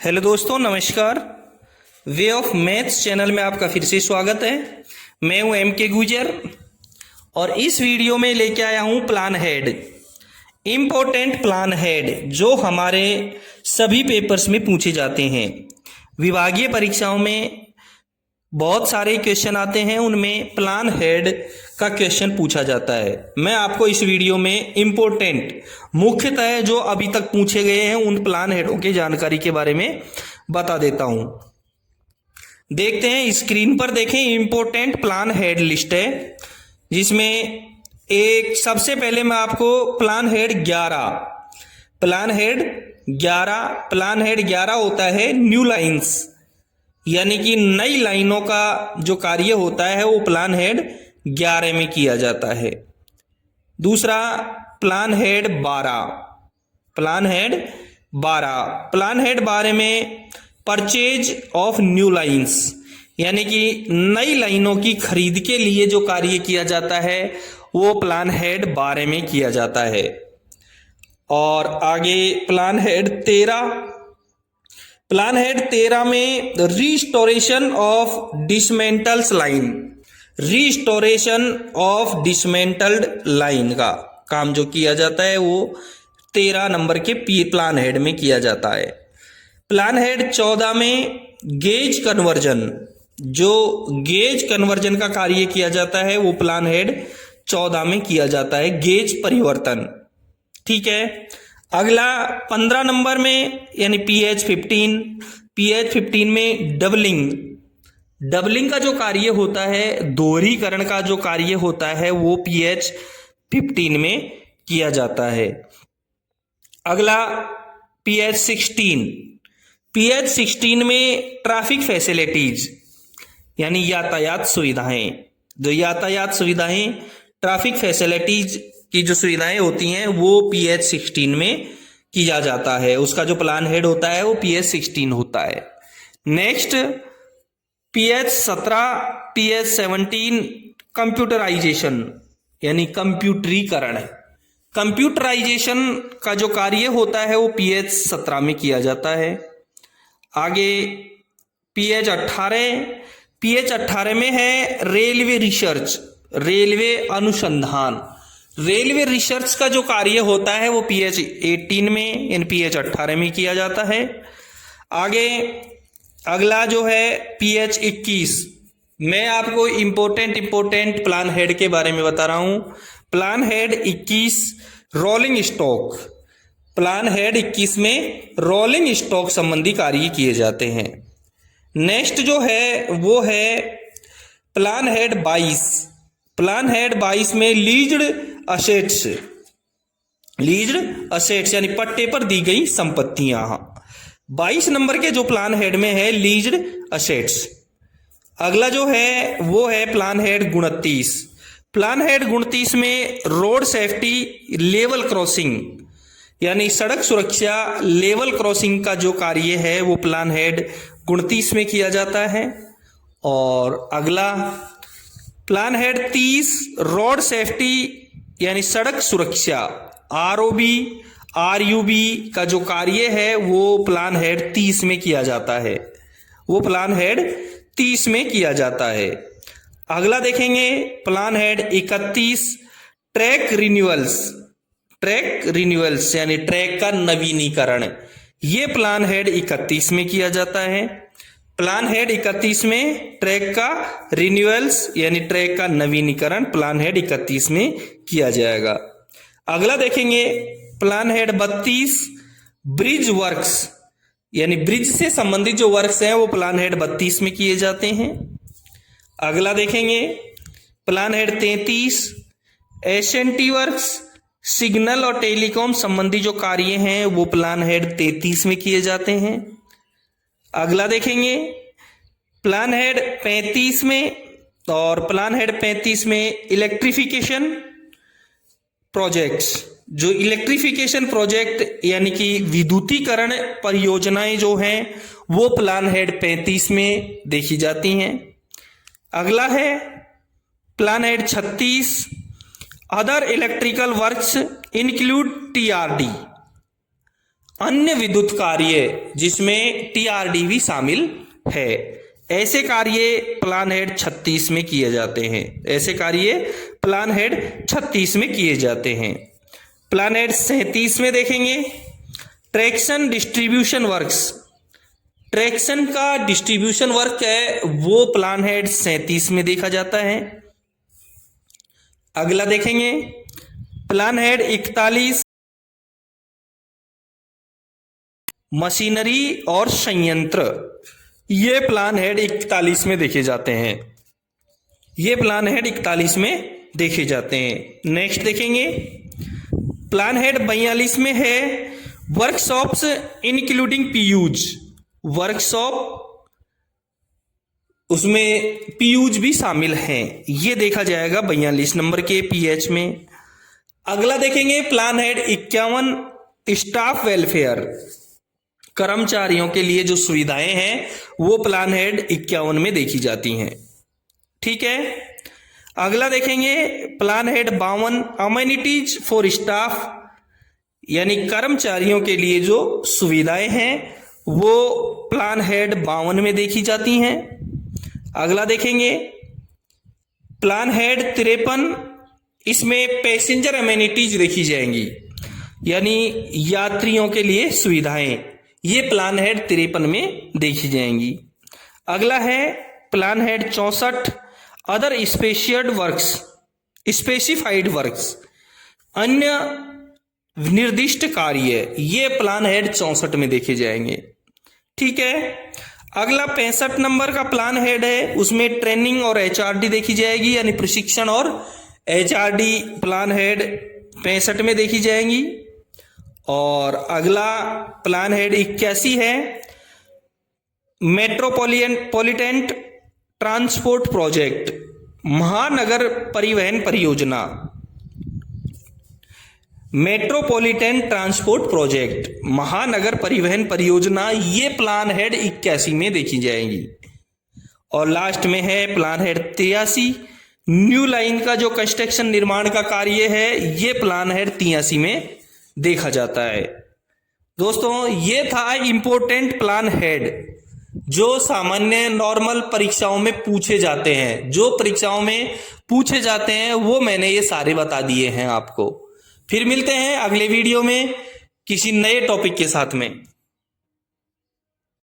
Hello दोस्तों, नमस्कार। Way of maths channel में आपका फिर से स्वागत है। मैं हूं एम के गुजर और इस वीडियो में लेके आया हूं plan head, important plan head जो हमारे सभी पेपर्स में पूछे जाते हैं। विभागीय परीक्षाओं में बहुत सारे क्वेश्चन आते हैं, उनमें प्लान हेड का क्वेश्चन पूछा जाता है। मैं आपको इस वीडियो में इम्पोर्टेंट मुख्यतः जो अभी तक पूछे गए हैं उन प्लान हेडों की जानकारी के बारे में बता देता हूं। देखते हैं, स्क्रीन पर देखें, इम्पोर्टेंट प्लान हेड लिस्ट है जिसमें एक सबसे पहले मैं आपको प्लान हेड 11 होता है न्यू लाइंस, यानी कि नई लाइनों का जो कार्य होता है वो प्लान हेड 11 में किया जाता है। दूसरा प्लान हेड 12 में परचेज ऑफ न्यू लाइंस, यानी कि नई लाइनों की खरीद के लिए जो कार्य किया जाता है वो प्लान हेड 12 में किया जाता है। और आगे प्लान हेड 13 में रिस्टोरेशन ऑफ डिसमेंटल्ड लाइन का काम जो किया जाता है वो 13 नंबर के प्लान हेड में किया जाता है। प्लान हेड 14 में गेज कन्वर्जन का कार्य किया जाता है वो प्लान हेड 14 में किया जाता है, गेज परिवर्तन। ठीक है। अगला 15 नंबर में यानी पीएच 15 में डबलिंग का जो कार्य होता है, दोहरीकरण का जो कार्य होता है वो पीएच 15 में किया जाता है। अगला पीएच 16 में ट्रैफिक फैसिलिटीज यानी यातायात सुविधाएं ट्रैफिक फैसिलिटीज की जो सुविधाएं होती हैं वो पीएच 16 में किया जाता है। उसका जो प्लान हेड होता है वो पीएच 16 होता है। नेक्स्ट पीएच 17 कंप्यूटराइजेशन यानी कंप्यूटराइजेशन का जो कार्य होता है वो पीएच 17 में किया जाता है। आगे पीएच 18 में है रेलवे अनुसंधान। रेलवे रिसर्च का जो कार्य होता है वो पीएच 18 में यानी पीएच 18 में किया जाता है। आगे अगला जो है पीएच 21, मैं आपको इम्पोर्टेंट प्लान हेड के बारे में बता रहा हूं। Plan head 21 rolling stock, plan head 21 में रोलिंग स्टॉक संबंधी कार्य किए जाते हैं। नेक्स्ट जो है वो है प्लान हेड 22 में लीज्ड असेट्स यानी पट्टे पर दी गई संपत्तियां। 22 नंबर के जो प्लान हेड में है लीज्ड असेट्स। अगला जो है वो है प्लान हेड 29 में रोड सेफ्टी लेवल क्रॉसिंग यानी सड़क सुरक्षा लेवल क्रॉसिंग का जो कार्य है वो प्लान हेड 29 में किया जाता है। और अगला प्लान हेड 30 रोड सेफ्टी यानी सड़क सुरक्षा आरयूबी का जो कार्य है वो प्लान हेड 30 में किया जाता है। अगला देखेंगे प्लान हेड 31 ट्रैक रिन्यूअल्स यानी ट्रैक का नवीनीकरण, ये प्लान हेड 31 में किया जाता है। प्लान हेड 31 में ट्रैक का रिन्यूअल्स यानी ट्रैक का नवीनीकरण प्लान हेड 31 में किया जाएगा। अगला देखेंगे प्लान हेड 32 ब्रिज वर्क्स यानी ब्रिज से संबंधित जो वर्क्स हैं वो प्लान हेड 32 में किए जाते हैं। अगला देखेंगे plan head 33 SNT works, signal और टेलीकॉम संबंधी जो कार्य हैं वो प्लान हेड 33 में किए जाते हैं। अगला देखेंगे प्लान हेड 35 में, और प्लान हेड 35 में इलेक्ट्रिफिकेशन प्रोजेक्ट यानी कि विद्युतीकरण परियोजनाएं जो हैं वो प्लान हेड 35 में देखी जाती हैं। अगला है plan head 36 other electrical works include TRD, अन्य विद्युत कार्य जिसमें टीआरडी भी शामिल है। ऐसे कार्य प्लान हेड 36 में किए जाते हैं। ऐसे कार्य प्लान हेड 36 में किए जाते हैं। प्लान हेड 37 में देखेंगे ट्रैक्शन डिस्ट्रीब्यूशन वर्क्स। ट्रैक्शन का डिस्ट्रीब्यूशन वर्क है वो प्लान हेड 37 में देखा जाता है। अगला देखेंगे प्लान हेड 41 मशीनरी और संयंत्र। ये प्लान हेड 41 में देखे जाते हैं। ये प्लान हेड 41 में देखे जाते हैं। नेक्स्ट देखेंगे प्लान हेड 42 में है वर्कशॉप्स इंक्लूडिंग पीयूज। वर्कशॉप उसमें पीयूज भी शामिल हैं। ये देखा जाएगा 42 नंबर के पीएच में। अगला देखेंगे प्लान हेड 51 स्टाफ वेलफेयर। कर्मचारियों के लिए जो सुविधाएं हैं वो प्लान हेड 51 में देखी जाती हैं। ठीक है। अगला देखेंगे plan head 52 amenities for staff, यानी कर्मचारियों के लिए जो सुविधाएं हैं वो प्लान हेड 52 में देखी जाती हैं। अगला देखेंगे प्लान हेड 53, इसमें पैसेंजर अमेनिटीज देखी जाएंगी, यानी यात्रियों के लिए सुविधाएं। ये प्लान हेड 53 में देखी जाएंगी। अगला है plan head 64 other specified works, अन्य निर्दिष्ट कार्य। ये प्लान हेड 64 में देखे जाएंगे। ठीक है। अगला 65 नंबर का प्लान हेड है, उसमें ट्रेनिंग और एचआरडी देखी जाएगी, यानी प्रशिक्षण और एचआरडी प्लान हेड 65 में देखी जाएंगी। और अगला प्लान हेड 81 है मेट्रोपॉलिटन ट्रांसपोर्ट प्रोजेक्ट, महानगर परिवहन परियोजना। मेट्रोपॉलिटन ट्रांसपोर्ट प्रोजेक्ट, महानगर परिवहन परियोजना, ये प्लान हेड 81 में देखी जाएंगी। और लास्ट में है प्लान हेड 83 न्यू लाइन का जो कंस्ट्रक्शन निर्माण का कार्य है, ये प्लान हेड 83 में देखा जाता है। दोस्तों ये था इंपॉर्टेंट प्लान हेड जो सामान्य नॉर्मल परीक्षाओं में पूछे जाते हैं। जो परीक्षाओं में पूछे जाते हैं वो मैंने ये सारे बता दिए हैं आपको। फिर मिलते हैं अगले वीडियो में किसी नए टॉपिक के साथ में।